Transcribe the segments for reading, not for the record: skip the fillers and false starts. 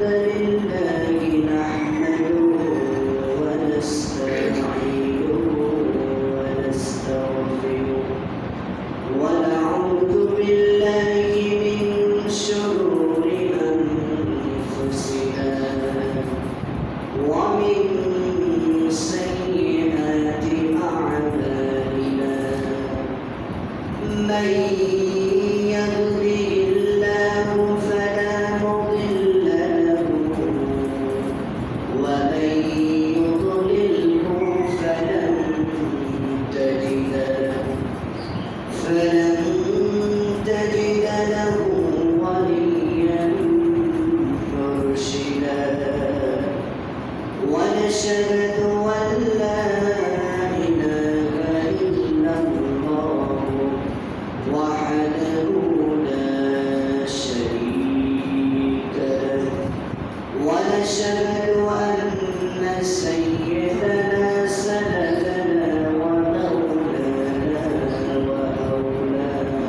لله نحمده ونستعينه ونستغفره ونعوذ بالله من شرور أنفسنا ومن سيئات أعمالنا من يهده الله فلا مضل له ومن يضلله فلن تجد له وليا مرشدا ونشهد أن لا إله إلا الله وحده لا شريك له ونشهد أن سيدنا سندنا ومولانا وأولانا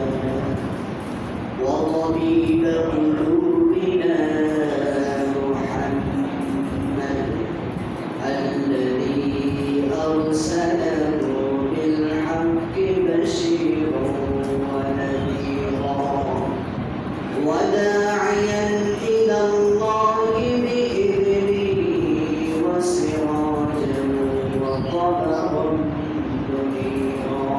وطبيب قلوبنا محمد الذي أرسله بالحق بشيرا ونذيرا وداعيا إلى الله بإذنه وسراجا وقمرا منيرا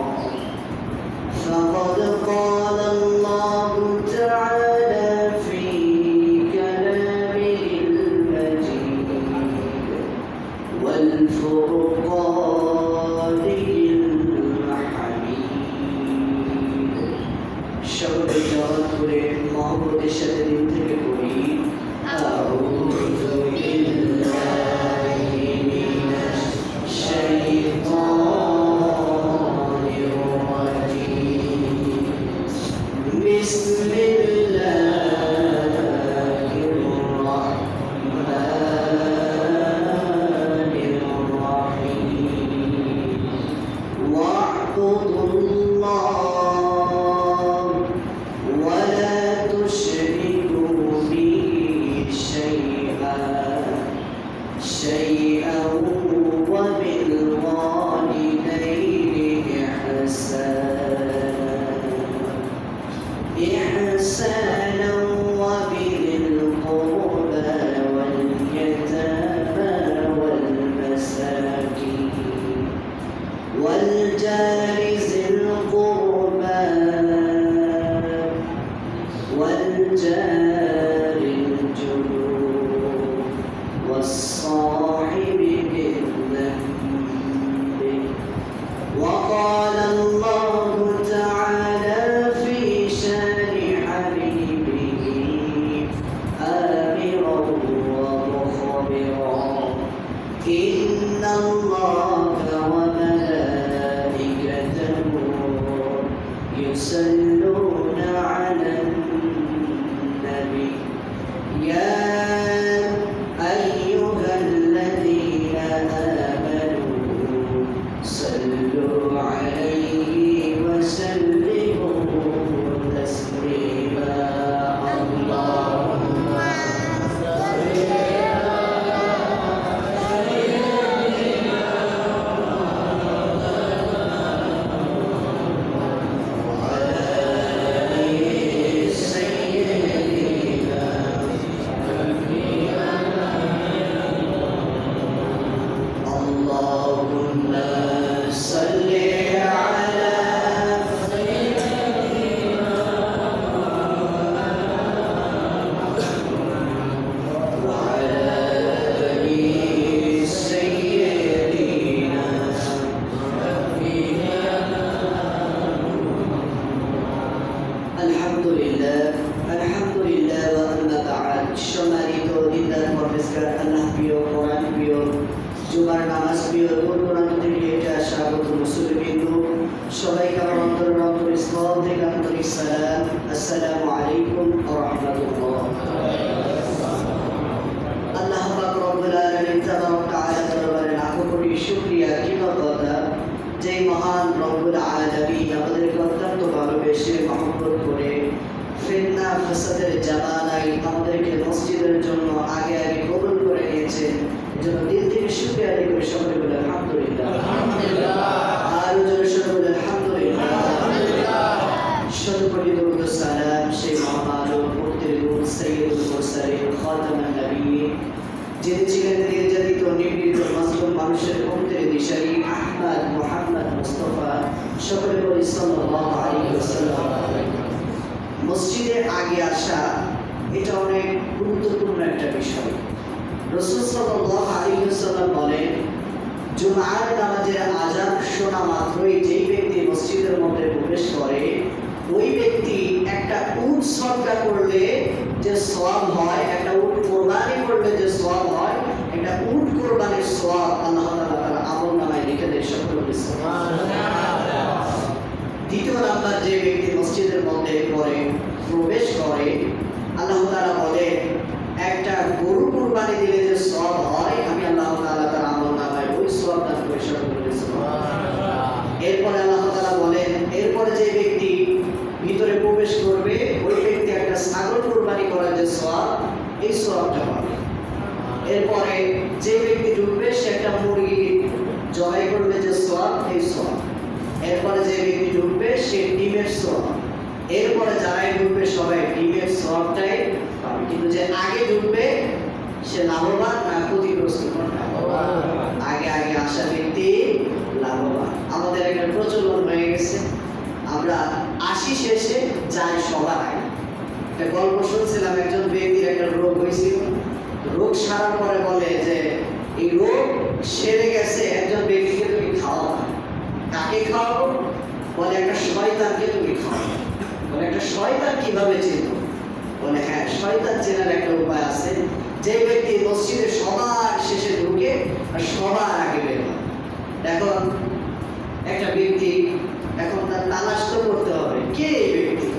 فقد قال الله تعالى في كلامه المجيد والفرقانه الحميد شرط جرى محمد الشهيد الكريم أعوذ بالله من الشيطان الرجيم بسم الله الرحمن الرحيم واعبدوا الله ولا تشركوا به شيئا وبالوالدين إحسانا وبذي القربى واليتامى والمساكين والجار ذي القربى والجار الجنوب والصاحب بالذنب وقال الله تعالى في شان حبيبه آمرا ومخبرا إن الله وملائكته يصلون على النبي يا أيها الذين آمنوا صلوا عليه وسلموا تسليما اللهم আলহামদুলিল্লাহ ওয়া আম্মা বা'দ সম্মানিত দিনদার পরহেজগার আল্লাহ প্রিয় কোরআন প্রিয় জুমার নামাজ প্রিয় দূর দূরান্ত থেকে এটা স্বাগত মুসলিমবৃন্দ সবাইকে আমার অন্তর ইসলাম থেকে আন্তরিক সালাম আসসালামু আলাইকুম ওয়া রাহমাতুল্লাহ আল্লাহ পাক রব্বুল আলামিন তাবারক তাআলা দরবারে লাখো কোটি শুকরিয়া কৃতজ্ঞতা যে মহান রব্বুল আলামিন আমাদেরকে অত্যন্ত ভালোবেসে মহব্বত করে ফিতনা ফাসাদের জামানায় আমাদেরকে মসজিদের জন্য আগে এজন্য দিল থেকে শুকরিয়া আদায় করে সকলে বলে আলহামদুলিল্লাহ। আরো জোরে সরে বলে আলহামদুলিল্লাহ। শতকোটি দরুদ ও সালাম সেই মহামানব মুক্তির সাইয়্যিদুল মুরসালিন খাতামুন নবিয়্যিন, যিনি ছিলেন নির্যাতিত নিপীড়িত মাজলুম মানুষের মুক্তির দিশারি আহমদ মুহাম্মদ মুস্তাফা, সকলে বলি সাল্লাল্লাহু আলাইহি ওয়াসাল্লাম। মসজিদে আগে আসা এটা অনেক গুরুত্বপূর্ণ একটা বিষয়। রাসূল সাল্লাল্লাহু আলাইহি ওয়াসাল্লাম বলেন, জুমার নামাজের আযান শোনা মাত্রই যেই ব্যক্তি মসজিদের মধ্যে প্রবেশ করে, ওই ব্যক্তি একটা উট সদকা করলে যে সওয়াব হয়, একটা উট কোরবানি করলে যে সওয়াব হয়, একটা উট কোরবানির সওয়াব আল্লাহ তাআলা তার আমলনামায় লিখে দেন। সকলে বলি সুবহানাল্লাহ। দ্বিতীয় নাম্বার, যে ব্যক্তি মসজিদের মধ্যে প্রবেশ করে, আল্লাহ তাআলা বলেন একটা গরু কুরবানি দিলে যে সওয়াব হয়, আমি আল্লাহ তাআলা তার আমলনামায় ওই সওয়াব দান করে। সকলে বলি সুবহানাল্লাহ। এরপরে আল্লাহ তাআলা বলেন, এরপরে যে ব্যক্তি ভিতরে প্রবেশ করবে, ওই ব্যক্তি একটা ছাগল কুরবানি করার যে সওয়াব, এই সওয়াবটা পাবে। এরপরে যে ব্যক্তি ঢুকবে, সে একটা মুরগি জবাই করবে যে সওয়াব, এই সওয়াব। এরপরে যে ব্যক্তি ঢুকবে, সে ডিমের সওয়াব। এরপরে যারাই ঢুকবে সবাই ডিমের সওয়াবটাই পাবে। কিন্তু যে আগে ঢুকবে, সে লাভবান না ক্ষতিগ্রস্ত? আগে আগে আসা ব্যক্তি লাভবান। আমাদের একটা প্রচলন হয়ে গেছে, আমরা আসি শেষে যাই সবার আগে। একটা গল্প শুনছিলাম, একজন ব্যক্তির একটা রোগ হয়েছিল, রোগ সারার পরে বলে যে এই রোগ সেরে গেছে, একজন ব্যক্তিকে তুমি খাওয়াও। কাকে খাওয়াবো? বলে একটা শয়তানকে তুমি খাওয়াও। বলে একটা শয়তান কিভাবে চিনব? বলে হ্যাঁ, শয়তান চেনার একটা উপায় আছে। যে ব্যক্তি মসজিদে সবার শেষে ঢুকে আর সবার আগে বের হয়। এখন একটা ব্যক্তি, এখন তার তালাশ তো করতে হবে কে এই ব্যক্তি।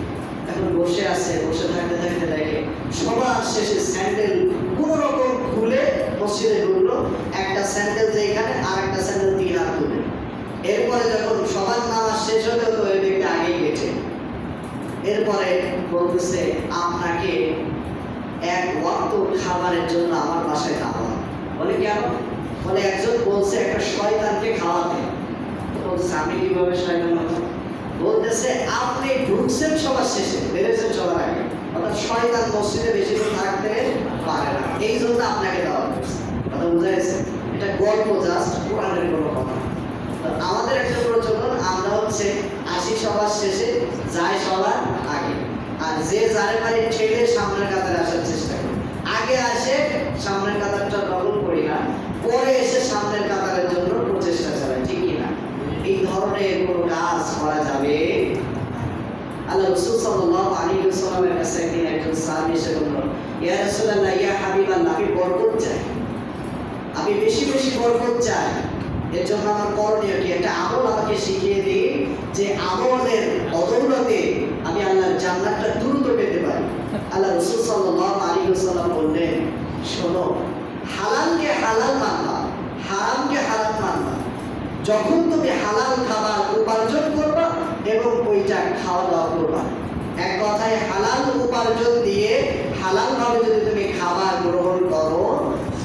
এখন বসে আছে, বসে থাকতে থাকতে দেখে সবার শেষে স্যান্ডেল কোন রকম খুলে মসজিদে ঢুকলো। একটা স্যান্ডেল যেখানে, আর একটা স্যান্ডেল 3 হাত তুলে। এরপরে যখন সবার নামাজ শেষ হতে হতো, ওই ব্যক্তি আগেই গেছে। এরপরে বলতেছে, আপনাকে এক ওয়াক্ত খাবারের জন্য আমার বাসায় খাওয়া। বলে কেন? বলে একজন বলছে একটা শয়তানকে খাওয়াতে। বলছে আমি কিভাবে শয়তান হবো? বলতেছে আপনি ঢুকছেন সবার শেষে, বেরোচ্ছেন সবার আগে, অর্থাৎ শয়তান মসজিদে বেশিক্ষণ থাকতে পারে না, এই জন্য আপনাকে দেওয়া হয়েছে। কথা বুঝা গেছে? এটা গল্প, জাস্ট কোরআনের কোনো কথা। আমাদের একটা প্রচলন, আমরা হচ্ছে আসি সবার শেষে, যাই সবার আগে। আর যে যারে পারি ঠেলে সামনের কাতারে আসার চেষ্টা করি। আগে আসে সামনের কাতারটা দখল করি না, পরে এসে সামনের কাতারের জন্য প্রচেষ্টা চালাই, ঠিক কিনা? এই ধরনের কোনো কাজ করা যাবে? আল্লাহ রাসূল সাল্লাল্লাহু আলাইহি ওয়াসাল্লামের কাছে একদিন একজন সাহাবী এসে বলল, ইয়া রাসূলুল্লাহ, ইয়া হাবিবাল্লাহ, আমি বরকত চাই, আমি বেশি বেশি বরকত চাই। এর জন্য আমার করণীয় কি? একটা আমল আমাকে শিখিয়ে দিন, যে আমলের বদৌলতে আমি আল্লাহর জান্নাতটা দ্রুত পেতে পারি। আল্লাহ রাসূল সাল্লাল্লাহু আলাইহি ওয়াসাল্লাম বললেন, শোনো, হালালকে হালাল মানবা, হারামকে হারাম মানবা। যখন তুমি হালাল খাবার উপার্জন করবা এবং ওইটা খাওয়া দাওয়া করবা, এক কথায় হালাল উপার্জন দিয়ে হালাল ভাবে যদি তুমি খাবার গ্রহণ করো,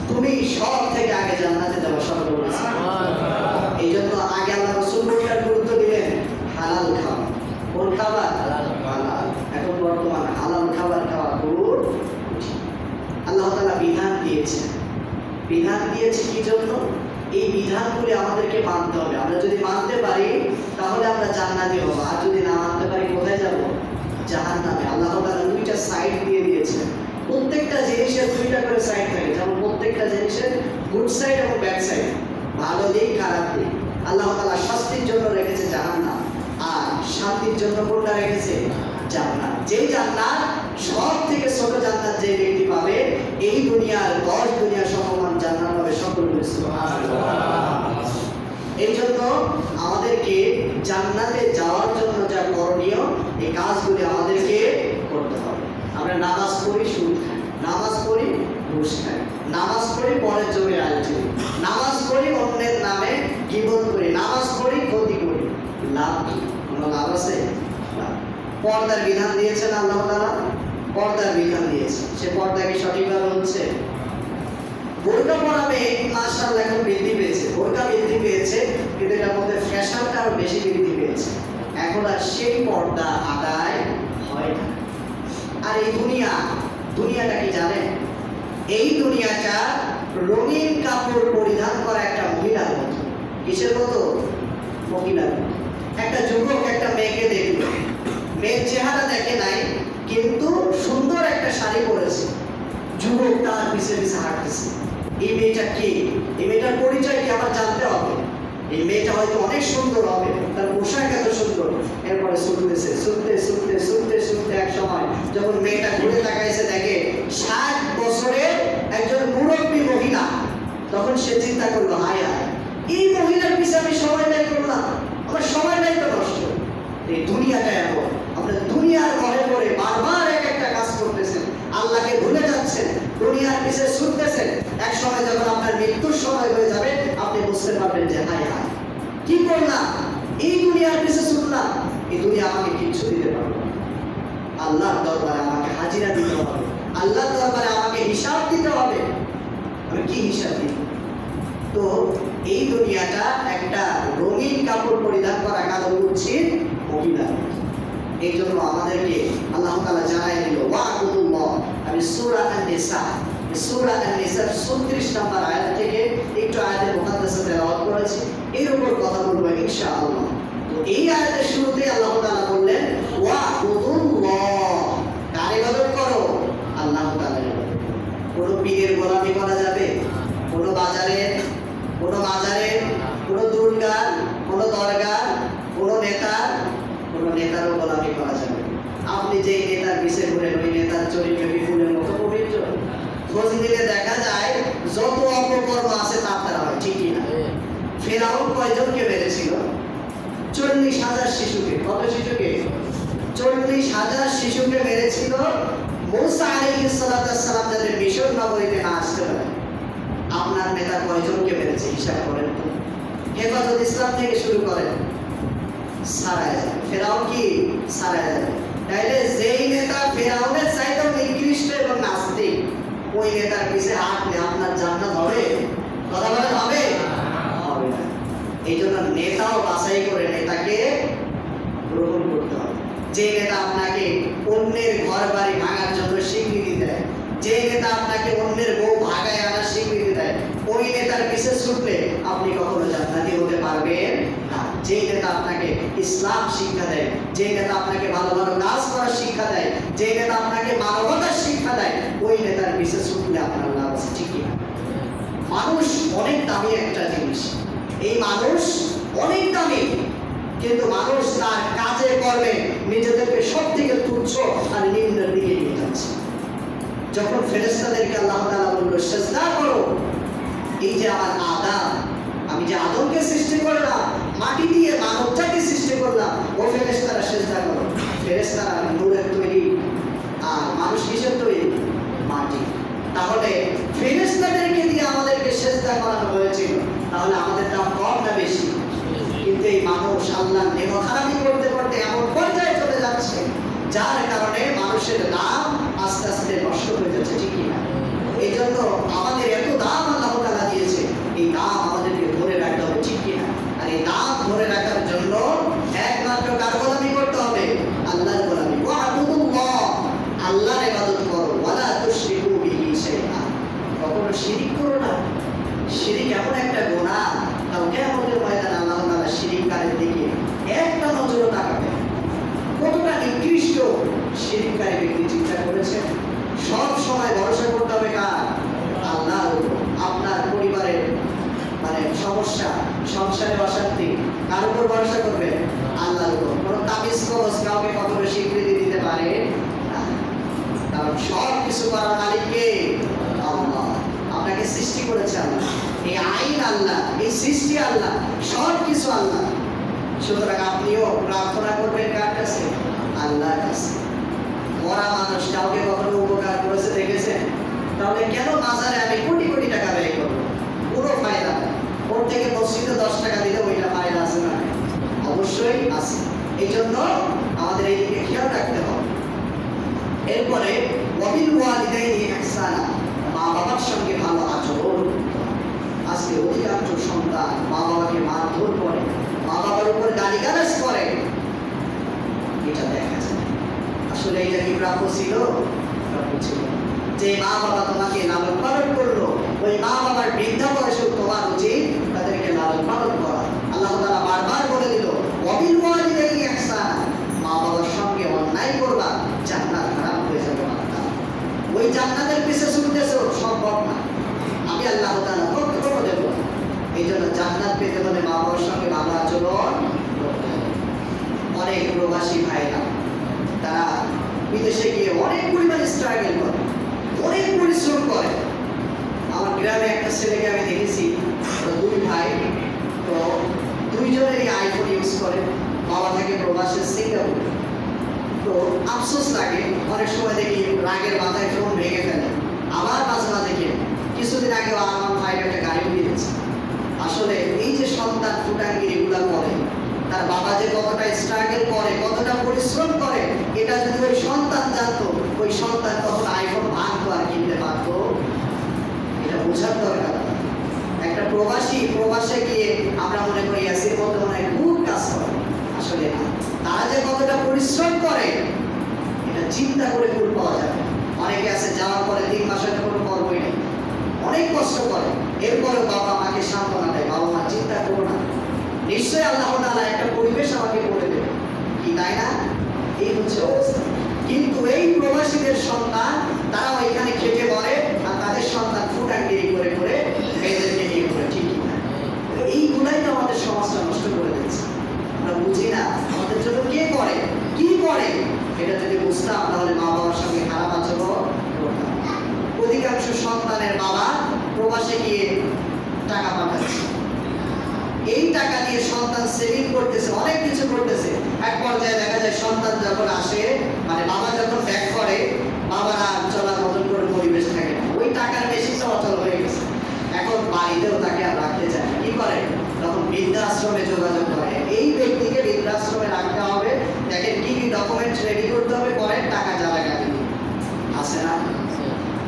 তুমি সব থেকে আগে জান্নাতে যাবে। সকলে বলেছে এই জন্য আগে আল্লাহ রাসূল কোনটার গুরুত্ব দিলেন? হালাল খাবার। কোন খাবার? হালাল। এখন বর্তমান হালাল খাবার খাওয়া খুব আল্লাহ তাআলা বিধান দিয়েছে। বিধান দিয়েছে কি জন্য? এই বিধানগুলি আমাদেরকে মানতে হবে। আমরা যদি মানতে পারি তাহলে আমরা জান্নাতি হব, আর যদি না মানতে পারি কোথায় যাব? জাহান্নামে। আল্লাহ তাআলা 2টা সাইড দিয়ে দিয়েছেন। প্রত্যেকটা জিনিসের 2টা করে সাইড থাকে, যেমন প্রত্যেকটা জিনিসের গুড সাইড এবং ব্যাড সাইড, ভালো দিক খারাপ দিক। আল্লাহ তাআলা শাস্তির জন্য রেখেছে জাহান্নাম, আর শান্তির জন্য কোনটা রেখেছে? জান্নাত। যেই জান্নাত সব থেকে ছোট জান্নাত যে ব্যক্তি পাবে, এই দুনিয়ার 10 দুনিয়া সমমান জান্নাত পাবে। সকলে সুবহানাল্লাহ। এই জন্য আমাদেরকে জান্নাতে যাওয়ার জন্য যা করণীয়, এই কাজগুলি আমাদেরকে করতে হবে। আমরা নামাজ পড়ি, সুদ খাই, নামাজ পড়ি, ঘুষ খাই, নামাজ পড়ি, পরের জমি আলছি, নামাজ পড়ি, অন্যের নামে গীবত করি, নামাজ পড়ি, ক্ষতি করি, লাভ কি? কোনো লাভ আছে? পর্দার বিধান দিয়েছেন আল্লাহ তাআলা, পর্দার বিধান দিয়েছে, সে পর্দা কি সঠিকভাবে হচ্ছে? বোরকা পরা মেয়ে মাশাআল্লাহ এখন বৃদ্ধি পেয়েছে, বোরকা বৃদ্ধি পেয়েছে, কিন্তু এটার মধ্যে ফ্যাশনটা আরো বেশি বৃদ্ধি পেয়েছে। এখন আর সেই পর্দা আদায় হয় না। আর এই দুনিয়াটা কি জানেন? এই দুনিয়াটা রঙিন কাপড় পরিধান করা একটা মহিলার মতো। কিসের মতো? মহিলার মতো। একটা যুবক একটা মেয়েকে দেখলো, মেয়ের চেহারা দেখে নাই, কিন্তু সুন্দর একটা শাড়ি পরেছে। যুবক তার পিছে পিছে হাঁটতেছে। এই মেয়েটা কে? এই মেয়েটার পরিচয় কি আমার জানতে হবে। এই মেয়েটা হয়তো অনেক সুন্দর হবে, তার পোশাক এত সুন্দর। এরপরে শুনতে এক সময় যখন মেয়েটা ঘুরে তাকাইছে, দেখে 60 বছরের একজন মুরব্বী মহিলা। তখন সে চিন্তা করলো, হায় হায়, এই মহিলার পিছে আমি সময় ব্যয় করলাম, আমার সময় ব্যয় তো নষ্ট। এই দুনিয়াটা এমন, আমরা দুনিয়ার ঘরে পড়ে বারবার একটা কাজ করতেছেন, আল্লাহকে ভুলে যাচ্ছেন, দুনিয়ার পিছে ছুটতেছেন। এক সময় যখন আপনার মৃত্যুর সময় হয়ে যাবে, আপনি বুঝতে পারবেন যে হায় হায়, কি করলাম, এই দুনিয়ার পিছে ছুটলাম, এই দুনিয়া আমাকে কিচ্ছু দিতে পারবে না। আল্লাহর দরবারে আমাকে হাজিরা দিতে হবে, আল্লাহর দরবারে আমাকে হিসাব দিতে হবে। আমি কি হিসাব দিব? তো এই দুনিয়াটা একটা রঙিন কাপড় পরিধান করা কালো উচিত মহিলা। এই জন্য আমাদেরকে আল্লাহ তাআলা জানাই দিল, ওয়াকুল্লাহ। আমি সূরা আন-নিসা 36 নম্বর আয়াত থেকে একটু আয়াতের মুকাদ্দাসা তেলাওয়াত করেছি, এর উপর কথা বলবো ইনশাআল্লাহ। তো এই আয়াতের শুরুতে আল্লাহ তাআলা বললেন, ওয়াকুল্লাহ, কার ইবাদত করো? আল্লাহ তাআলার ইবাদত। কোনো পীরের গোলামি করা যাবে? কোনো বাজারের, কোনো মাজারের, কোনো দুর্গার, কোনো দরগার, কোনো নেতারও গোলামি করা যাবে? আপনি যে নেতার পিছে ঘুরেন, ওই নেতার চরিত্র কি ফুলের মতো পবিত্র? খোঁজ নিলে দেখা যায় যত অপকর্ম আছে তার দ্বারা হয়, ঠিকই না? ফেরাউন কয়জনকে মেরেছিল? 40,000 শিশুকে। কত শিশুকে? 40,000 শিশুকে মেরেছিল। মূসা আলাইহিস সালাম যাদের মিশর নগরীতে না আসতে পারে, আপনার নেতা কয়জনকে মেরেছে হিসাব করেন তো। হেফাজত ইসলাম থেকে শুরু করেন, সারায় যাবে। ফেরাউন কি সারায় যাবে? তাইলে যেই নেতা ফেরাউনের চাইতেও নিকৃষ্ট এবং নাস্তিক, ওই নেতার পিছে হাঁটলে আপনার জান্নাত হবে? কথা বলেন, হবে? হবে না। এই জন্য নেতাও বাছাই করে নেতাকে গ্রহণ করতে হবে। যে নেতা আপনাকে অন্যের ঘর বাড়ি ভাঙার জন্য স্বীকৃতি দেয়, যে নেতা আপনাকে অন্যের বউ ভাগায় আনার স্বীকৃতি দেয়, ওই নেতার পিছে ছুটলে আপনি কখনো জান্নাতি হতে পারবেন না। যে নেতা আপনাকে ইসলাম শিক্ষা দেয়, যে নেতা আপনাকে ভালো ভালো কাজ করার শিক্ষা দেয়, যে নেতা আপনাকে মানবতার শিক্ষা দেয়, ওই নেতার পিছে ছুটলে আপনার লাভ আছে, ঠিক না? মানুষ অনেক দামি একটা জিনিস, এই মানুষ অনেক দামি, কিন্তু মানুষ তার কাজে কর্মে নিজেদেরকে সব থেকে তুচ্ছ আর নিম্নের দিকে নিয়ে যাচ্ছে। যখন ফেরেশতাদেরকে আল্লাহ তাআলা বলল সিজদা করো, এই যে আমার আদম, আমি যে আদমকে সৃষ্টি করলাম, মাটি দিয়ে মানবজাতি সৃষ্টি করলাম, ও ফেরেশতারা সিজদা করো। ফেরেশতারা নূরের তৈরি, আর মানুষ কিসের তৈরি? মাটি। তাহলে ফেরেশতাদেরকে দিয়ে আমাদেরকে সিজদা করানো হয়েছিল, তাহলে আমাদের দাম কম না বেশি? কিন্তু এই মানুষ আল্লাহর নেমখারামি করতে করতে এমন পর্যায়ে চলে যাচ্ছে, যার কারণে মানুষের দাম আস্তে আস্তে নষ্ট হয়ে যাচ্ছে, ঠিক না? এই জন্য আমাদের এত দাম আল্লাহ তাআলা দিয়েছে, এই দাম আমাদেরকে ধরে রাখতে হবে, ঠিক না? আর এই দাম ধরে রাখার জন্য একমাত্র কার গোলামি করতে হবে? আল্লাহর গোলামি। ওয়া'বুদুল্লাহ, আল্লাহর ইবাদত করো, ওয়ালা তুশরিকু বিহি শাইআ, কখনো শিরিক করো না। শিরিক এমন একটা গুনাহ, তাও কিয়ামতের ময়দানে আল্লাহ তাআলা শিরিককারীর দিকে একটা নজরও তাকাবে। কতটা নিকৃষ্ট শিরিককারী ব্যক্তি, চিন্তা করেছেন? সব সময় ভরসা করতে হবে কার? আল্লাহর উপর। আপনার পরিবারের সমস্যা, সংসারে অশান্তি, কার উপর ভরসা করবেন? আল্লাহর উপর। কোনো তাবিজ কবজ কাউকে কখনো স্বীকৃতি দিতে পারে না, কারণ সব কিছু করার মালিক কে? আল্লাহ। আপনাকে সৃষ্টি করেছে আল্লাহ, এই আইন আল্লাহ, এই সৃষ্টি আল্লাহ, সব কিছু আল্লাহ। সুতরাং আপনিও প্রার্থনা করবেন কার কাছে? আল্লাহর কাছে। মরা মানুষ কাউকে কখনো উপকার করেছে দেখেছেন? তাহলে কেন মাজারে আমি কোটি কোটি টাকা ব্যয় করবো? পুরো ফায়দা নেই। ওর থেকে মসজিদে 10 টাকা দিলে ওইটা ফায়দা আছে না? অবশ্যই আছে। এই জন্য আমাদের এই দিকে খেয়াল রাখতে হবে। এরপরে ওয়াবিল ওয়ালিদাইনি ইহসানা, মা বাবার সঙ্গে ভালো আচরণ আজকে অধিকাংশ সন্তান মা বাবাকে মারধর করে, মা বাবার উপর গালিগালাজ করে, এটা দেখা যায়। আসলে এটা কি প্রাপ্য ছিল? প্রাপ্য ছিল না। যে মা বাবা তোমাকে লালন পালন করলো, ওই মা বাবার বৃদ্ধা বয়সে তোমার উচিত তাদেরকে লালন পালন করা। আল্লাহ তাআলা বারবার বলে দিল, ওয়াবিল ওয়ালিদাইনি ইহসানা, মা বাবার সঙ্গে অন্যায় করবা, জান্নাত হারাম হয়ে যাবে। ওই জান্নাতের পিছে ছুটতেছো, সম্ভব না। আমি আল্লাহ তাআলা কখনো দেব না। এই জন্য জান্নাত পেতে হলে মা বাবার সঙ্গে ভালো আচরণ করতে হবে। অনেক প্রবাসী ভাইরা তারা বিদেশে গিয়ে অনেক পরিমাণে স্ট্রাগল করে, অনেক পরিশ্রম করে। আমার গ্রামে একটা ছেলেকে আমি দেখেছি, দুই ভাই, তো দুইজনেরই আইফোন ইউজ করে। বাবা থাকে প্রবাসে সিঙ্গাপুরে। তো আফসোস লাগে, অনেক সময় দেখি রাগের মাথায় ফোন ভেঙে ফেলে, আবার মাঝে মাঝে কিনে। কিছুদিন আগে আমার ভাইয়ের একটা গাড়ি কিনেছে। আসলে এই যে সন্তান ফুটাঙ্গিরি এগুলা করে, তার বাবা যে কতটা স্ট্রাগল করে, কতটা পরিশ্রম করে, এটা যদি ওই সন্তান জানতো, ওই সন্তান কখন আইফোন ভাঙতো আর কিনতে পারতো, এটা বোঝার দরকার। একটা প্রবাসে গিয়ে আমরা মনে করি এসির মধ্যে মনে হয় খুব কাজ করে, আসলে না। তারা যে কতটা পরিশ্রম করে এটা চিন্তা করে কুল পাওয়া যাবে। অনেকে আছে যাওয়ার পরে 3 মাসের কোনো কর্মই নেই, অনেক কষ্ট করে, এরপরেও বাবা মাকে সান্ত্বনা দেয়, বাবা মা চিন্তা করো না, নিশ্চয়ই আল্লাহ তাআলা একটা পরিবেশ আমাকে করে দেবে, কি তাই না? এই হচ্ছে অবস্থা। কিন্তু এই প্রবাসীদের সন্তান তারা ওইখানে খেটে মরে, আর তাদের সন্তান ফুটাঙ্গিরি করে করে মেয়েদেরকে নিয়ে করে, ঠিক না? এইগুলাই তো আমাদের সমাজটা নষ্ট করে দিচ্ছে। আমরা বুঝি না আমাদের জন্য কে করে, কি করে। এটা যদি বুঝতাম তাহলে মা বাবার সঙ্গে খারাপ আচরণ করতাম। অধিকাংশ সন্তানের বাবা প্রবাসে গিয়ে টাকা পাঠাচ্ছে, এই টাকা দিয়ে সন্তান সেভিং করতেছে, অনেক কিছু করতেছে। এক পর্যায়ে দেখা যায় সন্তান যখন আসে, মানে বাবা যখন ব্যাক করে, বাবার আর চলার মতন করে পরিবেশ থাকে না, ওই টাকার বেশি চলাচল হয়ে গেছে। এখন বাড়িতেও তাকে আর রাখতে চায় না, কি করে? তখন বৃদ্ধাশ্রমে যোগাযোগ করে, এই ব্যক্তিকে বৃদ্ধাশ্রমে রাখতে হবে, দেখেন কি কি ডকুমেন্টস রেডি করতে হবে, পরে টাকা যারা গাড়ি আসে না।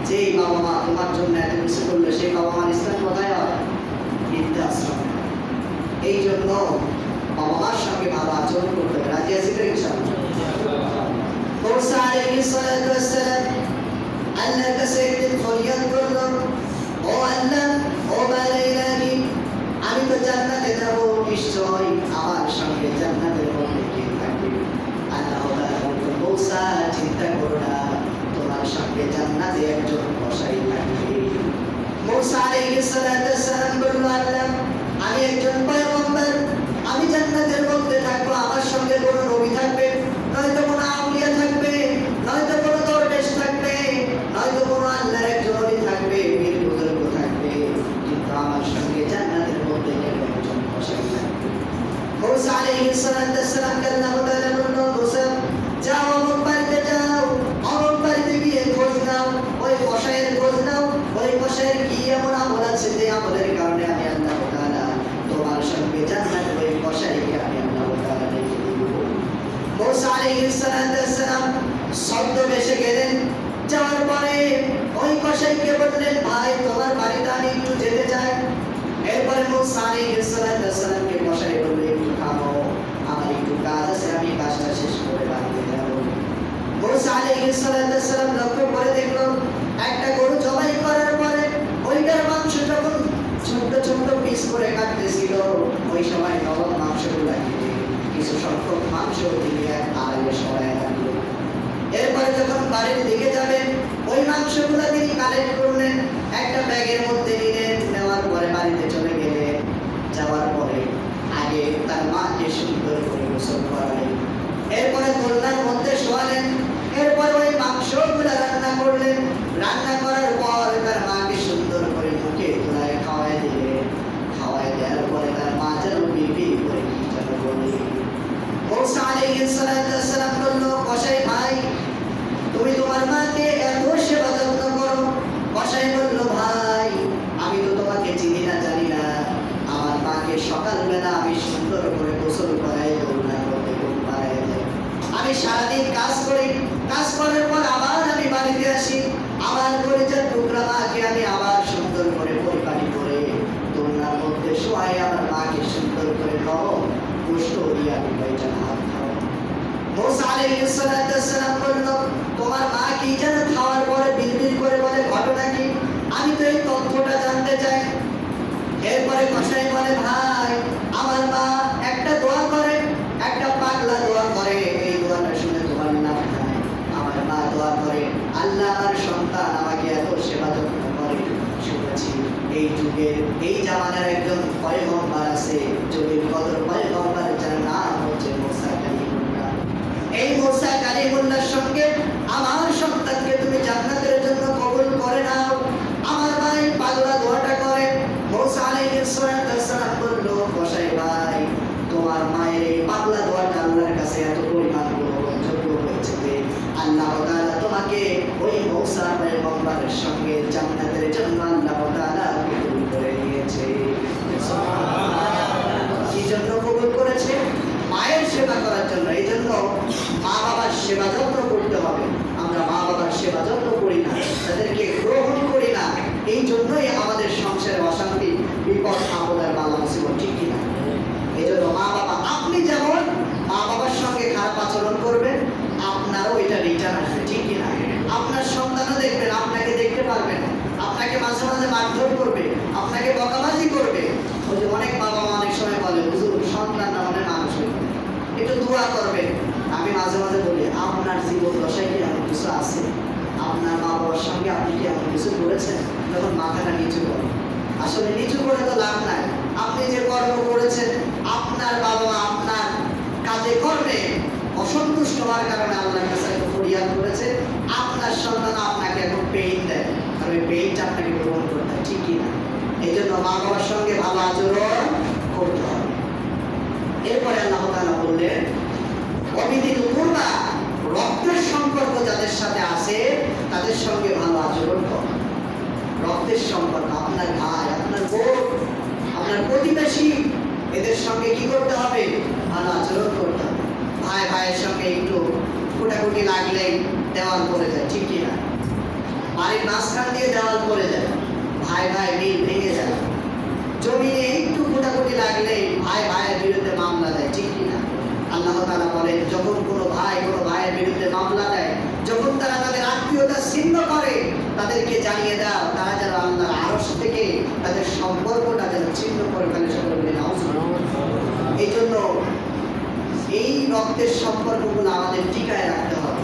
যেই বাবা মা তোমার জন্য এত কিছু করলো, সেই বাবা মার স্থান কোথায় হয়? বৃদ্ধাশ্রমে। এই জন্য বাবা মার সঙ্গে ভালো আচরণ করতে হবে। রাজি আছি তো ইনশাআল্লাহ? মুসা আলাইহিস সালাতু ওয়াস সালাম আল্লাহর কাছে একদিন ফরিয়াদ করলো, ও আল্লাহ, ও বারাইলাহি, আমি তো জান্নাতে যাব, নিশ্চয় আমার সঙ্গে জান্নাতের মধ্যে কে থাকবে? আল্লাহ তাআলা বললেন, মুসা চিন্তা করো না, তোমার সঙ্গে জান্নাতে একজন কসাই থাকবে। মুসা আলাইহিস সালাতু ওয়াস সালাম বলল, আল্লাহ, আমি একজন পয়গম্বর, আমি জান্নাতের মধ্যে থাকবো, আমার সঙ্গে কোনো নবী থাকবে, নয়তো কোনো আউলিয়া থাকবে, নয়তো কোনো দরবেশ থাকবে, নয়তো কোনো আল্লাহর একজন ওলি থাকবে, বীর বুজুর্গ থাকবে, কিন্তু আমার সঙ্গে জান্নাতের মধ্যে কেউ একজন কসাই থাকবে। মুসা আলাইহিস সালাতু ওয়াস সালাম আল্লাহ তাআলা বলল, মুসা যাও, অমুক বাড়িতে যাও, অমুক বাড়িতে গিয়ে খোঁজ নাও, ওই কসাইয়ের খোঁজ নাও, ওই কসাইয়ের কি এমন আমল আছে যে আমলের কারণে আমি আল্লাহ তাআলা তোমার সঙ্গে জান্নাতের ওই কসাইকে আমি আল্লাহ তাআলা রেখে দেব। মুসা আলাইহিস সালাতু ওয়াস সালাম শব্দ বেশে গেলেন, যাওয়ার পরে ওই কসাইকে বললেন, ভাই তোমার বাড়িতে আমি একটু যেতে চাই। এরপরে মুসা আলাইহিস সালাতু ওয়াস সালামকে কসাই বললেন, একটু থামো, আমার একটু কাজ আছে, আমি কাজটা শেষ করে বাড়িতে যাব। মুসা আলাইহিস সালাতু ওয়াস সালাম লক্ষ্য করে দেখলো, একটা গরু জবাই করার পরে ওইটার মাংস যখন ছোট্ট ছোট্ট পিস করে কাটতেছিল, ওই সময় নরম মাংসগুলা কেটে কিছু সংখ্যক মাংস দিয়ে আড়াইয়ে সরাই রাখলো। এরপরে যখন বাড়ির দিকে যাবেন, ওই মাংসগুলা তিনি কালেক্ট করলেন, একটা ব্যাগের মধ্যে নিলেন, নেওয়ার পরে বাড়িতে চলে গেলেন। যাওয়ার পরে আগে তার মাকে সুন্দর করে গোসল করালেন, এরপরে দোলনার মধ্যে শোয়ালেন, এরপর ওই মাংসগুলা রান্না করলেন। রান্না করার পর আমার মা কি যেন খাওয়ার পরে বিড়বিড় করে বলে, ঘটনা কি? আমি তো এই তথ্যটা জানতে চাই। এরপরে কসাই বলে, ভাই আমার মা একটা দোয়া করে, একটা পাগলা দোয়া করে, এই দোয়াটা শুনে তোমার নাম জানে। আমার মা দোয়া করে, আল্লাহ আমার সন্তান আমাকে এত সেবা যত্ন করে। শুনেছি এই যুগের এই জামানার একজন পয়গম্বর আছে, যুগের কদর পয়গম্বর, যার নাম হচ্ছে মুসা কালিমুল্লাহ। এই মুসা কালিমুল্লাহর সঙ্গে আমার সন্তানকে তুমি জান্নাতের জন্য কবুল করে নাও। আমার ভাই পাগলা দোয়াটা করে। মুসা আলাইহিস সালাম বলল, কসাই ভাই তোমার মায়ের এই পাগলা দোয়াটা আল্লাহর কাছে এত পরিমাণ গ্রহণযোগ্য হয়েছে যে আল্লাহ তাআলা তোমাকে ওই মুসা পয়গম্বরের সঙ্গে জান্নাতের জন্য আল্লাহ তাআলা কবুল করে নিয়েছে। সুবহানাল্লাহ। কি জন্য কবুল করেছে? মায়ের সেবা করার জন্য। এই জন্য মা বাবার সেবা যত্ন করতে হবে। আমরা মা বাবার সেবা যত্ন করি না, তাদেরকে গ্রহণ করি না, এই জন্যই আমাদের সংসারে অশান্তি, বিপদ, আপদ আর বালা মুসিবত, ঠিক কিনা? এই জন্য মা বাবা, আপনি যেমন মা বাবার সঙ্গে খারাপ আচরণ করবেন, আপনারও এটা রিটার্ন আসবে, ঠিক কিনা? আপনার সন্তানও দেখবেন, আপনাকে দেখতে পারবেন, আপনাকে মাঝে মাঝে মারধর করবে, আপনাকে বকাবাজি করবে। ওই যে অনেক বাবা মা অনেক সময় বলে, হুজুর সন্তান না মানে মানুষ হইবে, একটু দোয়া করবেন। আমি মাঝে মাঝে বলি, আপনার জীবন দশায় কি এমন কিছু আছে? আপনার মা বাবার সঙ্গে আপনি কি এমন কিছু করেছেন? তখন মাথাটা নিচু করেন। আসলে নিচু করে তো লাভ নাই। আপনি যে কর্ম করেছেন, আপনার বাবা মা আপনার কাজে কর্মে অসন্তুষ্ট হওয়ার কারণে আল্লাহর কাছে একটা ফরিয়াদ করেছে। আপনার সন্তান আপনাকে এখন পেইন দেয়, আর ওই পেইনটা আপনাকে গ্রহণ করতে হয়, ঠিক কিনা? এই জন্য মা বাবার সঙ্গে ভালো আচরণ করতে হবে। এরপরে আল্লাহ তাআলা বললেন, অবিদিন কুরবা, রক্তের সম্পর্ক যাদের সাথে আছে তাদের সঙ্গে ভালো আচরণ করো। রক্তের সম্পর্ক, আপনার ভাই, আপনার বোন, আপনার প্রতিবেশী, এদের সঙ্গে কি করতে হবে? ভালো আচরণ করতে হবে। ভাই ভাইয়ের সঙ্গে একটু কুটাকুটি লাগলেই দেওয়াল পড়ে যায়, ঠিক কিনা? বাড়ির মাঝখান দিয়ে দেওয়াল পড়ে যায়, ভাই ভাই মিল ভেঙে যায়। জমি নিয়ে একটু কুটাকুটি লাগলেই ভাই ভাইয়ের বিরুদ্ধে মামলা দেয়, ঠিক কিনা? আল্লাহ তাআলা বলেন, যখন কোনো ভাই কোনো ভাইয়ের বিরুদ্ধে মামলা দেয়, যখন তারা তাদের আত্মীয়তা ছিন্ন করে, তাদেরকে জানিয়ে দাও তারা যেন আল্লাহর আরশ থেকে তাদের সম্পর্কটা যেন ছিন্ন করে ফেলে। সকলে বলে নাউজুবিল্লাহ। এই জন্য এই রক্তের সম্পর্কগুলো আমাদের টিকায় রাখতে হবে।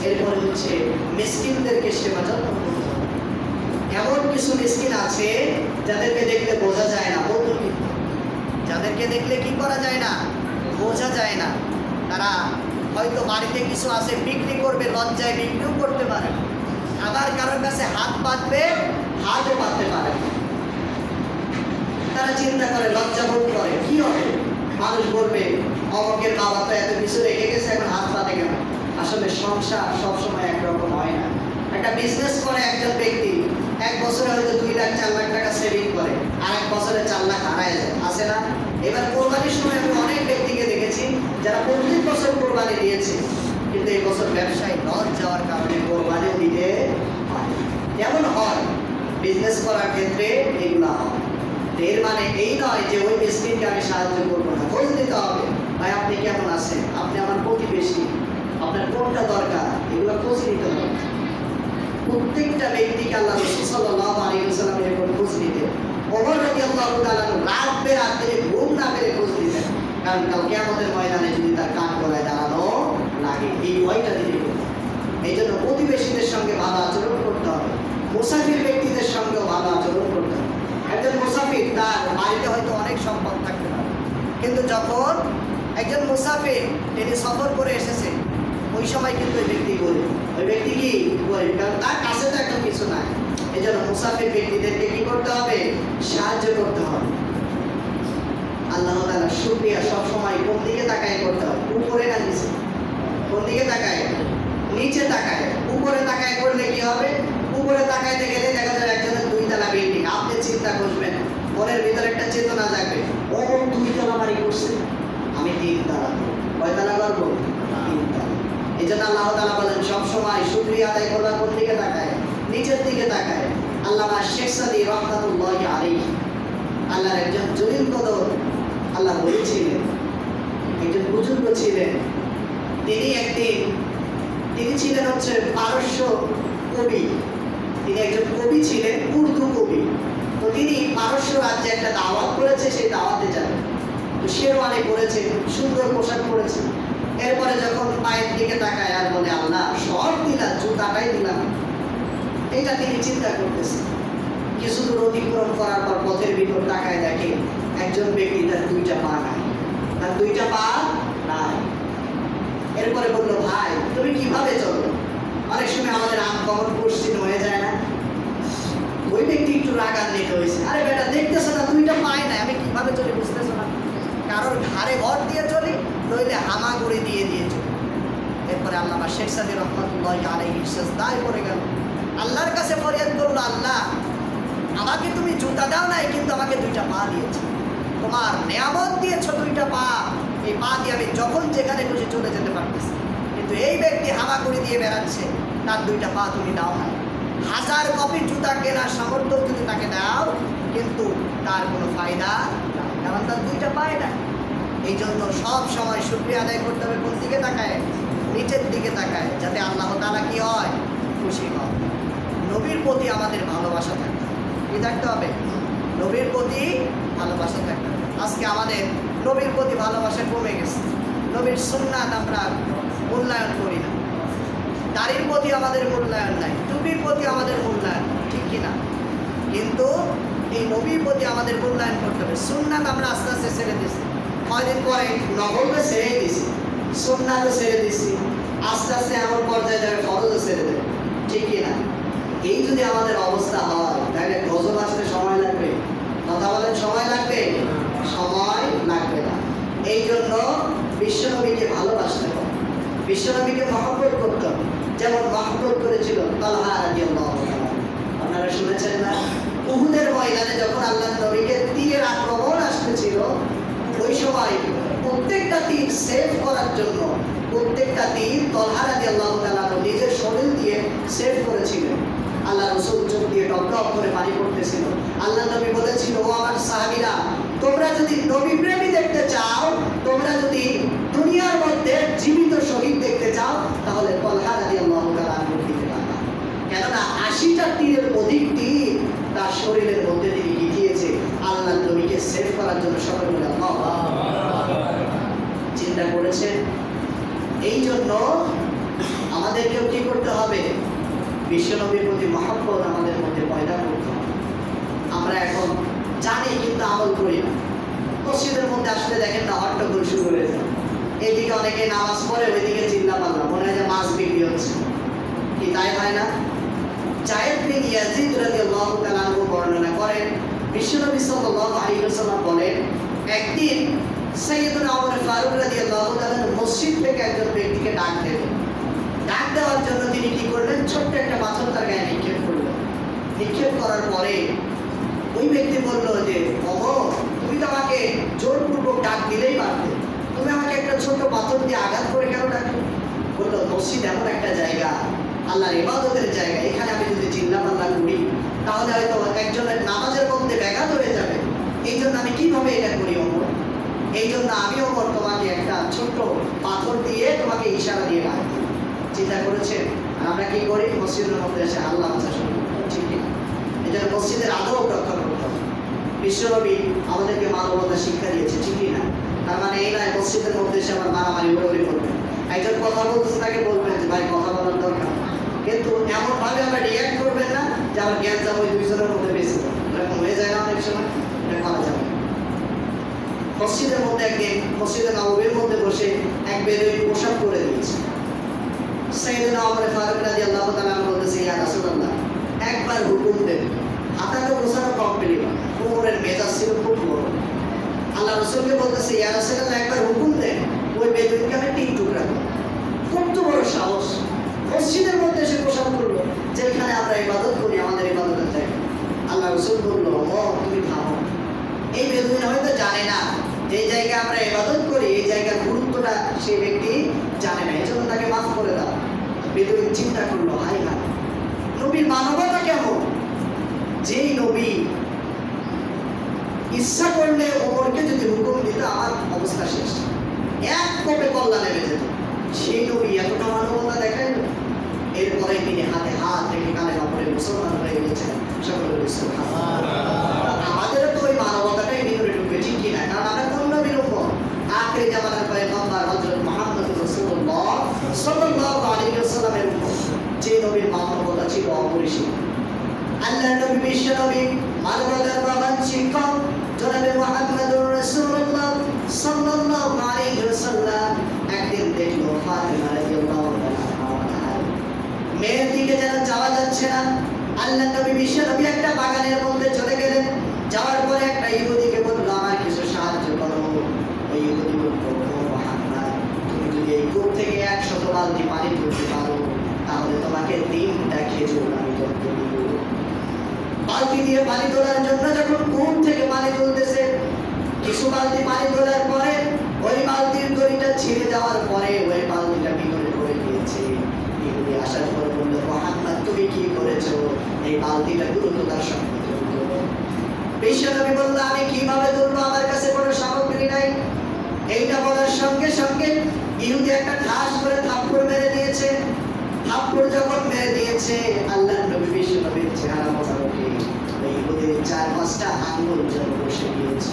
এরপরে হচ্ছে মিসকিনদেরকে সেবা যত্ন করতে হবে। এমন কিছু মিসকিন আছে যাদেরকে দেখলে বোঝা যায় না, যাদেরকে দেখলে কি করা যায় না, বোঝা যায় না। তারা হয়তো বাড়িতে কিছু আছে, বিক্রি করবে, লজ্জায় বিক্রিও করতে পারে, আবার কারোর কাছে হাত পাতবে, হাতও পাততে পারে। তারা চিন্তা করে, লজ্জা বোধ করে, কি হবে? মানুষ বলবে অমকের বাবা তো এত কিছু রেখে গেছে, এখন হাত পাতে কেন? আসলে সংসার সবসময় একরকম হয় না। একটা বিজনেস করে একজন ব্যক্তি, এক বছরে হয়তো 2 লাখ 4 লাখ টাকা সেভিং করে, আর এক বছরে 4 লাখ হারায় যায়, আছে না? এবার কোরবানির সময় আমি অনেক ব্যক্তিকে দেখেছি যারা প্রত্যেক বছর কোরবানি দিয়েছে, কিন্তু এই বছর ব্যবসায় লস যাওয়ার কারণে কোরবানি দিতে হয়। এমন হয় বিজনেস করার ক্ষেত্রে, এগুলো হয়। এর মানে এই নয় যে ওই মিসকিনকে আমি সাহায্য করবো না, খোঁজ দিতে হবে। ভাই আপনি কেমন আছেন? আপনি আমার প্রতিবেশী, আপনার কোনটা দরকার, এগুলো খোঁজ নিতে হবে। প্রত্যেকটা ব্যক্তিকে আল্লাহ রাসূল সাল্লাল্লাহু আলাইহি ওয়াসাল্লাম এরকম খোঁজ নিতেন। ওমর রাদিয়াল্লাহু তাআলা রাত বেরাতে ঘুম না পেরে খোঁজ নিতেন, কারণ কাল কিয়ামতের ময়দানে যদি তার কান গলায় দাঁড়ানো লাগে, এই ভয়টা দিতে হবে। এই জন্য প্রতিবেশীদের সঙ্গে ভালো আচরণ করতে হবে, মুসাফির ব্যক্তিদের সঙ্গেও ভালো আচরণ করতে হবে। একজন মুসাফির, তার বাড়িতে হয়তো অনেক সম্পদ থাকতে পারে, কিন্তু যখন একজন মুসাফির তিনি সফর করে এসেছে, ওই সময় কিন্তু ওই ব্যক্তি গরিব, ওই ব্যক্তি কি গরিব, কারণ তার কাছে তো এখন কিছু নাই। এই জন্য মুসাফির ব্যক্তিদেরকে কি করতে হবে? সাহায্য করতে হবে। আল্লাহ তাআলা শুকরিয়া সবসময় কোন দিকে তাকায় করতে হবে? উপরে না নিচে? কোন দিকে তাকায়? নিচে তাকায়। উপরে তাকায় করলে কি হবে? উপরে তাকাইতে গেলে দেখা যাবে একজনের 2 তলা বিল্ডিং, আপনি চিন্তা করবেন, মনের ভিতরে একটা চেতনা জাগবে, ও 2 তলা বাড়ি করছে, আমি 3 তলা, কয় তলা করবো? 3 তলা। এই জন্য আল্লাহ তাআলা বলেন সবসময় শুকরিয়া আদায় করবা কোন দিকে তাকায়? নিচের দিকে তাকায়। আল্লামা শেখ সাদী রাহমাতুল্লাহি আলাইহি, আল্লাহর একজন জলিল কদর আল্লাহ বলেছিলেন, একজন বুজুর্গ ছিলেন, তিনি একদিন তিনি ছিলেন হচ্ছে পারস্য কবি, তিনি একজন কবি ছিলেন, উর্দু কবি। তো তিনি পারস্য রাজ্যে একটা দাওয়াত করেছে, সেই দাওয়াতে যাবেন। তো শেরওয়ানি পরেছে, সুন্দর পোশাক পরেছে। এরপরে যখন পায়ের দিকে তাকায় আর বলে আল্লাহ সব দিলাম, জুতাটাই দিলাম, এটা তিনি চিন্তা করতেছেন। কিছু দূর অতিক্রম করার পর পথের ভিতর তাকায় দেখে একজন ব্যক্তি তার দুইটা পা নাই, তার দুইটা পা নাই। এরপরে বললো ভাই তুমি কিভাবে চলো? অনেক সময় আমাদের আনকমন কোশ্চিন হয়ে যায় না? ওই ব্যক্তি একটু রাগান্বিত হয়েছে, আরে বেটা দেখতেছো না দুইটা পাই নাই, আমি কিভাবে চলি বুঝতেছো না? কারোর ঘাড়ে ভর দিয়ে চলি, নইলে হামাগুড়ি দিয়ে দিয়ে চলি। এরপরে আল্লামা শেখ সাদি রহমতুল্লাহ আলাইহি সিজদায় পড়ে গেল, আল্লাহর কাছে ফরিয়াদ করলো, আল্লাহ আমাকে তুমি জুতা দাও নাই, কিন্তু আমাকে দুইটা পা দিয়েছো, তোমার নিয়ামত দিয়েছো দুইটা পা, এই পা দিয়ে আমি যখন যেখানে খুশি চলে যেতে পারতেছি। কিন্তু এই ব্যক্তি হামাগুড়ি দিয়ে বেড়াচ্ছে, তার দুইটা পা তুমি দাও না। 1000 কপি জুতা কেনার সামর্থ্য যদি তাকে দাও, কিন্তু তার কোনো ফায়দা নাই, কারণ তার দুইটা পায় না। এই জন্য সব সময় শুকরিয়া আদায় করতে হবে কোন দিকে তাকায়? নিচের দিকে তাকায়, যাতে আল্লাহ তাআলা কি হয়? খুশি হয়। নবীর প্রতি আমাদের ভালোবাসা থাকবে, কি থাকতে হবে? নবীর প্রতি ভালোবাসা থাকতে হবে। আজকে আমাদের নবীর প্রতি ভালোবাসা কমে গেছে, নবীর সুন্নাত আমরা মূল্যায়ন করি না, দাড়ির প্রতি আমাদের মূল্যায়ন নাই, টুপির প্রতি আমাদের মূল্যায়ন, ঠিক কিনা? কিন্তু এই নবীর প্রতি আমাদের মূল্যায়ন করতে হবে। সুন্নাত আমরা আস্তে আস্তে ছেড়ে দিচ্ছি, কয়দিন পরে নফলকে ছেড়ে দিছি, সুন্নাতও ছেড়ে দিছি, আস্তে আস্তে এমন পর্যায়ে যাবে ফরজও ছেড়ে দেবে, ঠিক কিনা? এই যদি আমাদের অবস্থা হয় তাহলে গজব আসতে সময় লাগবে? কথা বলেন, সময় লাগবে? সময় লাগবে না। এই জন্য বিশ্বনবীকে ভালোবাসতে হবে, বিশ্বনবীকে মহব্বত করতে হবে, যেমন মহব্বত করেছিল তালহা রাদিয়াল্লাহু তাআলা। আপনারা শুনেছেন না, উহুদের ময়দানে যখন আল্লাহর নবীকে তীরের আক্রমণ আসতেছিল, ওই সময় প্রত্যেকটা তীর সেভ করার জন্য প্রত্যেকটা তীর তালহা রাদিয়াল্লাহু তাআলা নিজের শরীর দিয়ে সেভ করেছিলেন। আল্লাহ রাসূল চোখ দিয়ে টপ টপ করে পানি পড়তেছিল। আল্লাহ নবী বলেছিল, ও আমার সাহাবীরা, তোমরা যদি নবী প্রেমী দেখতে চাও, তোমরা যদি দুনিয়ার মধ্যে জীবিত শহীদ দেখতে চাও, তাহলে তালহা রাদিয়াল্লাহু তাআলা দিকে তাকাও। কেননা 80টা তীরের অধিক তীর তার শরীরের মধ্যে দিয়ে গিয়েছে আল্লাহ নবীকে সেভ করার জন্য। সকলে বলে আল্লাহু আকবার। চিন্তা করেছেন? এই জন্য আমাদেরকেও কি করতে হবে? বিশ্বনবীর প্রতি মহব্বত আমাদের মধ্যে পয়দা করতে হবে। আমরা এখন জানি কিন্তু আমল করি না। মসজিদের মধ্যে আসলে দেখেন না, হট্টগোল শুরু হয়ে যায়, এইদিকে অনেকে নামাজ পড়ে, ওইদিকে চিল্লা পাল্লা, মনে হয় যে মাছ বিক্রি হচ্ছে, কি তাই হয় না? যায়েদ বিন ইয়াজিদ রাদিয়াল্লাহু তাআলা আনহু বর্ণনা করেন, বিশ্বনবী সাল্লাল্লাহু আলাইহি ওয়াসাল্লাম বলেন, একদিন সাইয়্যিদুনা ওমর ফারুক রাদিয়াল্লাহু তাআলা মসজিদ থেকে একজন ব্যক্তিকে ডাক দিলেন। ডাক দেওয়ার জন্য তিনি কি করলেন? ছোট্ট একটা পাথর তার গায়ে নিক্ষেপ করলেন। নিক্ষেপ করার পরে ওই ব্যক্তি বলল যে, ওমর তুমি তো আমাকে জোরপূর্বক ডাক দিলেই পারতে, তুমি আমাকে একটা ছোট্ট পাথর দিয়ে আঘাত করে কেন ডাকলে? বললো, মসজিদ এমন একটা জায়গা, আল্লাহর ইবাদতের জায়গা, এখানে আমি যদি চিল্লাপাল্লা করি তাহলে হয়তো একজনের নামাজের মধ্যে ব্যাঘাত হয়ে যাবে, এই জন্য আমি কিভাবে এটা করি ওমর? এই জন্য আমি ওমর তোমাকে একটা ছোট্ট পাথর দিয়ে তোমাকে ইশারা দিয়ে ডাক দিই। চিন্তা করেছেন? আমরা কি করি? মসজিদের মধ্যে এসে আল্লাহ আচ্ছা শুনি, ঠিক না? এই জন্য মসজিদের আদব রক্ষা করতে হবে। বিশ্বনবী আমাদেরকে মানবতা শিক্ষা দিয়েছে, ঠিকই না? তার মানে এই নয় মসজিদের মধ্যে এসে আমার মারামারি বড়ি করবে। একজন কথা বলছে, তাকে বলবেন যে ভাই কথা বলার দরকার, কিন্তু এমনভাবে আমরা রিয়াক্ট করবেন না যে আমার জ্ঞান যাবো ওই দুইজনের মধ্যে বেশি, এরকম হয়ে যায় না অনেক সময়, এটা করা যাবে। মসজিদের মধ্যে একদিন মসজিদে নববীর মধ্যে বসে এক বেদুইন পোশাক করে দিয়েছে। সাইয়েদনা ওমর ফারুক রাদিয়াল্লাহু তাআলা বলতেছে, ইয়া রাসূলুল্লাহ একবার হুকুম দেন। হাতাটা গোছানো কমপ্লিট, ওমরের মেজাজ ছিল খুব বড়। আল্লাহ রাসূলকে বলতেছে, ইয়া রাসূলুল্লাহ একবার হুকুম দেন, ওই বেদুইনকে আমি 3 টুকরা করব। কত বড় সাহস! মসজিদের মধ্যে এসে পোশাক করলো, যেখানে আমরা ইবাদত করি, আমাদের ইবাদতের জায়গা। আল্লাহ রাসূল বলল, ও তুমি থামো, এই বেদুইন হয়তো জানে না যে জায়গায় আমরা ইবাদত করি, এই জায়গার গুরুত্বটা সেই ব্যক্তি জানে না, এজন্য তাকে মাফ করে দাও। বেদুইন চিন্তা করলো, হাই হাই, নবীর মানবতা কেমন! যেই নবী ইচ্ছা করলে ওমরকে যদি হুকুম দিত, আমার অবস্থা শেষ, এক কোপে কল্লা নেমে যেত। সেই নবী এতটা মানবতা দেখাইল, এরপরে তিনি হাতে হাত রেখে কালেমা পড়ে মুসলমান হয়ে গেছেন। সকলের আমাদেরও তো ওই মানবতাটাই ভিতরে ঢুকবে, ঠিক কিনা? কারণ আমরা কোন নবীর উপর? আখেরি জামানার পয়গম্বর হযরত মুহাম্মদ রাসূলুল্লাহ সাল্লাল্লাহু আলাইহি ওয়াসাল্লামের উপর যে নবীর মানবতা ছিল অপরিসীম। আল্লাহর নবী বিশ্ব নবী মানবতার প্রধান শিক্ষক জনাবে মুহাম্মদুর রাসূলুল্লাহ সাল্লাল্লাহু আলাইহি ওয়াসাল্লাম একদিন দেখলো ফাতিমা রাদিয়াল্লাহু আনহা মেয়ের দিকে যেন যাওয়া যাচ্ছে না। আল্লাহর নবী বিশ্ব নবী একটা বাগানের মধ্যে চলে গেলেন। যাওয়ার পরে একটা ইহুদিকে বলল, আমার কিছু সাহায্য করো। ওই ইহুদি বলল, ও মুহাম্মদ, তুমি যদি এই কূপ থেকে 100 বালতি পানি তুলতে পারো তাহলে তোমাকে 3টা খেজুর আমি করতে দিব। বালতি দিয়ে পানি তোলার জন্য যখন কূপ থেকে পানি তুলতেছে, কিছু বালতি পানি তোলার পরে ওই বালতির দড়িটা ছিঁড়ে যাওয়ার পরে ওই বালতিটা ভিতরে পড়ে গিয়েছে। ইহুদি আসার পর বলল, মুহাম্মদ তুমি কি করেছো? এই বালতিটা দ্রুততার সঙ্গে তুলো। বিশ্বনবী বলল, আমি কিভাবে তুলবো? আমার কাছে কোনো সামগ্রী নাই। এইটা বলার সঙ্গে সঙ্গে ইহুদি একটা ঠাস করে থাপ্পড় মেরে দিয়েছে। থাপ্পড় যখন মেরে দিয়েছে, আল্লাহর নবী বিশ্বনবীর চেহারা মোবারকে ওই ইহুদির 4-5টা আঙ্গুল যেন বসে গিয়েছে।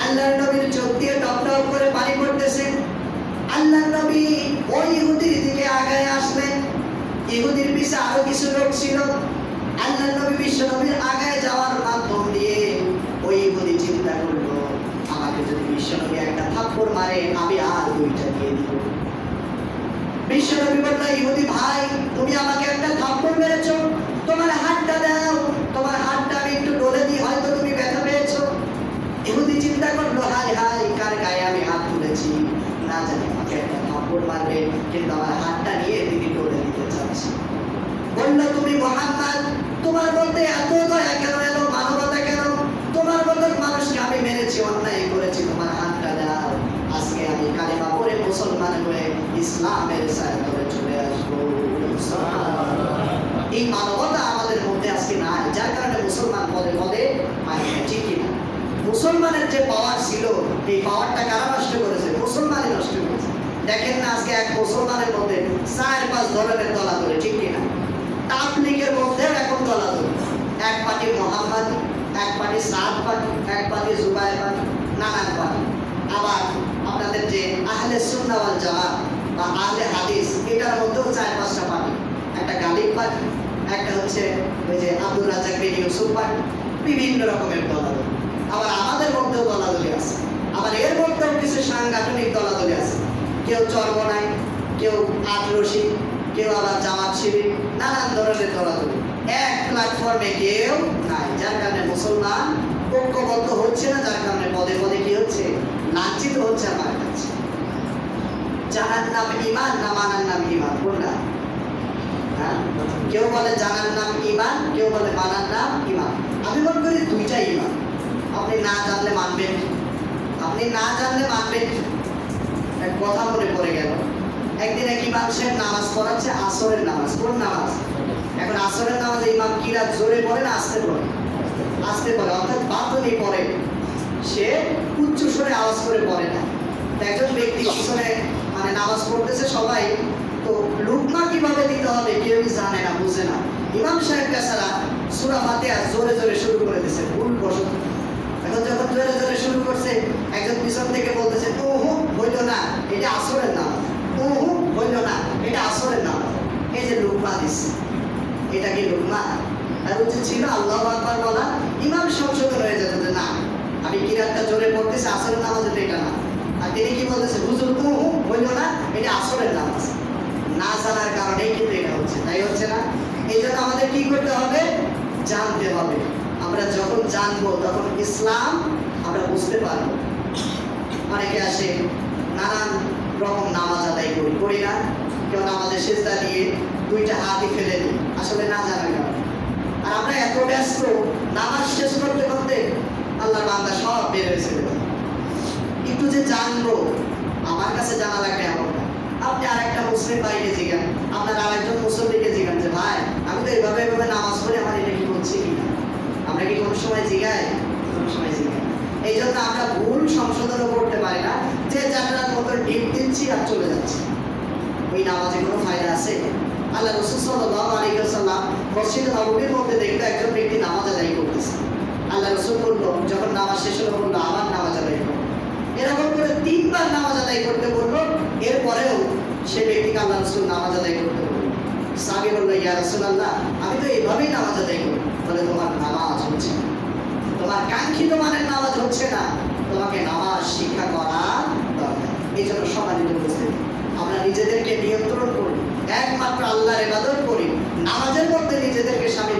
আল্লাহর নবীর চোখ দিয়ে টপ টপ করে পানি পড়তেছে। আল্লাহর নবী ওই ইহুদির দিকে আগায় আসলেন। ইহুদির পিছে আরো কিছু লোক ছিল। আল্লাহর নবী বিশ্ব নবীর আগায় যাওয়ার মাধ্যম দিয়ে ওই ইহুদি চিন্তা করলো, আমাকে যদি বিশ্ব নবী একটা থাপ্পড় মারে আমি আর 2টা দিয়ে দিব। বিশ্ব নবী বলল, ইহুদি ভাই, তুমি আমাকে একটা থাপ্পড় মেরেছো, তোমার হাতটা দাও, তোমার হাতটা আমি একটু ডলে দিই, হয়তো তুমি ব্যথা পেয়েছো। ইহুদি চিন্তা করলো, হাই হাই, কার গায়ে আমি হাত তুলেছি, না জানি আমাকে একটা থাপ্পড় মারবে, কিন্তু আমার হাতটা নিয়ে তিনি ডলে দিতে চাচ্ছি। বললো, তুমি মুহাম্মদ, তোমার মধ্যে এত দয়া কেন এলো, মানবতা কেন? তোমার মতো মানুষকে আমি মেরেছি, অন্যায় করেছি, তোমার হাতটা দাও, আজকে আমি কালেমা পড়ে মুসলমান হয়ে ইসলামের ছায়াতলে চলে আসবো। এই মানবতা আমাদের মধ্যে আজকে নাই, যার কারণে মুসলমান পদে পদে পায় না, ঠিক কিনা? মুসলমানের যে পাওয়ার ছিল, এই পাওয়ারটা কারা নষ্ট করেছে? মুসলমানই নষ্ট করেছে। দেখেন না, আজকে এক মুসলমানের মধ্যে 4-5 ধরনের দলাদলি, ঠিক কিনা? তাবলীগের মধ্যেও এখন দলাদলি। এক পার্টি মোহাম্মদ, এক পার্টি সাদ পার্টি, এক পার্টি জুবায়ের পার্টি, নানান পার্টি। আবার আপনাদের যে আহলে সুন্নাহ ওয়াল জামাত বা আহলে হাদিস, এটার মধ্যেও 4-5টা পার্টি। একটা গালিব পার্টি, একটা হচ্ছে ওই যে আব্দুর রাজ্জাক বিন ইউসুফ পার্টি, বিভিন্ন রকমের দলাদলি। আবার আমাদের মধ্যেও দলাদলি আছে। আবার এর মধ্যেও কিছু সাংগঠনিক দলাদলি আছে। কেউ চরমনাই, কেউ আটরশি, কেউ আবার জামাত শিবির, নানান ধরনের দলাদলি। এক প্ল্যাটফর্মে কেউ নাই, যার কারণে মুসলমান ঐক্যবদ্ধ হচ্ছে না, যার কারণে পদে পদে কি হচ্ছে? লাঞ্ছিত হচ্ছে আমার কাছে। জানার নাম ঈমান না মানার নাম ঈমান, কোনটা? হ্যাঁ, কেউ বলে জানার নাম ঈমান, কেউ বলে মানার নাম ঈমান। আমি মনে করি 2টাই ঈমান। আপনি না জানলে মানবেন, আপনি না জানলে মানবেন। এক কথা মনে পড়ে গেল, একদিন এক ইমাম সাহেব নামাজ পড়াচ্ছে, আসরের নামাজ। কোন নামাজ? এখন আসরের নামাজে ইমাম কি রাত জোরে পড়ে না আস্তে পড়ে? আস্তে পড়ে, অর্থাৎ বাতনি পড়ে। সে উচ্চ স্বরে আওয়াজ করে পড়ে না। একজন ব্যক্তি পিছনে মানে নামাজ পড়তেছে, সবাই তো লুকমা কিভাবে দিতে হবে কেউই জানে না, বুঝে না। ইমাম সাহেব বেচারা সূরা ফাতিহা জোরে জোরে শুরু করে দিয়েছে, ভুল বসত। এখন যখন জোরে জোরে শুরু করছে, একজন পিছন থেকে বলতেছে, ওহো হইল না, এটা আসরের নামাজ, ওহো হইল না, এটা আসরের নামাজ। এই যে লুকমা দিচ্ছে, এটা কি লুকমা? আর উচিত ছিল আল্লাহু আকবার বলা। ইমাম সংশোধন হয়ে যেত যে না, আমি কিরাতটা জোরে পড়তেছি, আসরের নামাজ এটা না। আর তিনি কি বলতেছে, হুজুর ওহো হইল না, এটা আসরের নামাজ। না জানার কারণেই কিন্তু এটা হচ্ছে, তাই হচ্ছে না? এই জন্য আমাদের কি করতে হবে? জানতে হবে। আমরা যখন জানবো তখন ইসলাম আমরা বুঝতে পারবো। অনেকে আসে নানান রকম নামাজ আদায় করি না, কেউ নামাজের সিজদা দিয়ে 2টা হাতই ফেলে দিই, আসলে না জানার কারণে। আর আমরা এত ব্যস্ত, নামাজ শেষ করতে করতে আল্লাহর বান্দা সব বের হয়েছে। একটু যে জানবো, আমার কাছে জানা লাগবে এমন না। আপনি আরেকটা মুসলিম ভাইকে জিজ্ঞান, আপনার আরেকজন মুসল্লিকে জিজ্ঞান যে ভাই, আমি তো এইভাবে এইভাবে নামাজ পড়ি, আমার এটা কি হচ্ছে কিনা? আমরা কি কোনো সময় জিজ্ঞাই? কোনো সময় জিজ্ঞাই। এই জন্য আমরা ভুল সংশোধনও করতে পারি না, যে যাত্রার মতো ডিপ দিচ্ছি আর চলে যাচ্ছি। ওই নামাজে কোনো ফায়দা আছে? আল্লাহ রাসূল সাল্লাল্লাহু আলাইহি ওয়াসাল্লাম মসজিদে নববীর মধ্যে দেখলো একজন ব্যক্তি নামাজ আদায় করতেছে। আল্লাহ রাসূল বলল, যখন নামাজ শেষ হলো বললো আবার নামাজ আদায় করো। এরকম করে 3 বার নামাজ আদায় করতে বললো। এরপরেও সে ব্যক্তিকে আল্লাহ রাসূল নামাজ আদায় করতে বলল। সাহাবী বলল, ইয়া রাসূলুল্লাহ, আমি তো এইভাবেই নামাজ আদায় করি। বলে, তোমার নামাজ হচ্ছে না, তোমার কাঙ্ক্ষিত মানের নামাজ হচ্ছে না, তোমাকে নামাজ শিক্ষা করা দরকার। এই জন্য সম্মানিত উপস্থিতি, আমরা নিজেদেরকে নিয়ন্ত্রণ করি, একমাত্র আল্লাহর ইবাদত করি, নামাজের মধ্যে নিজেদেরকে শামিল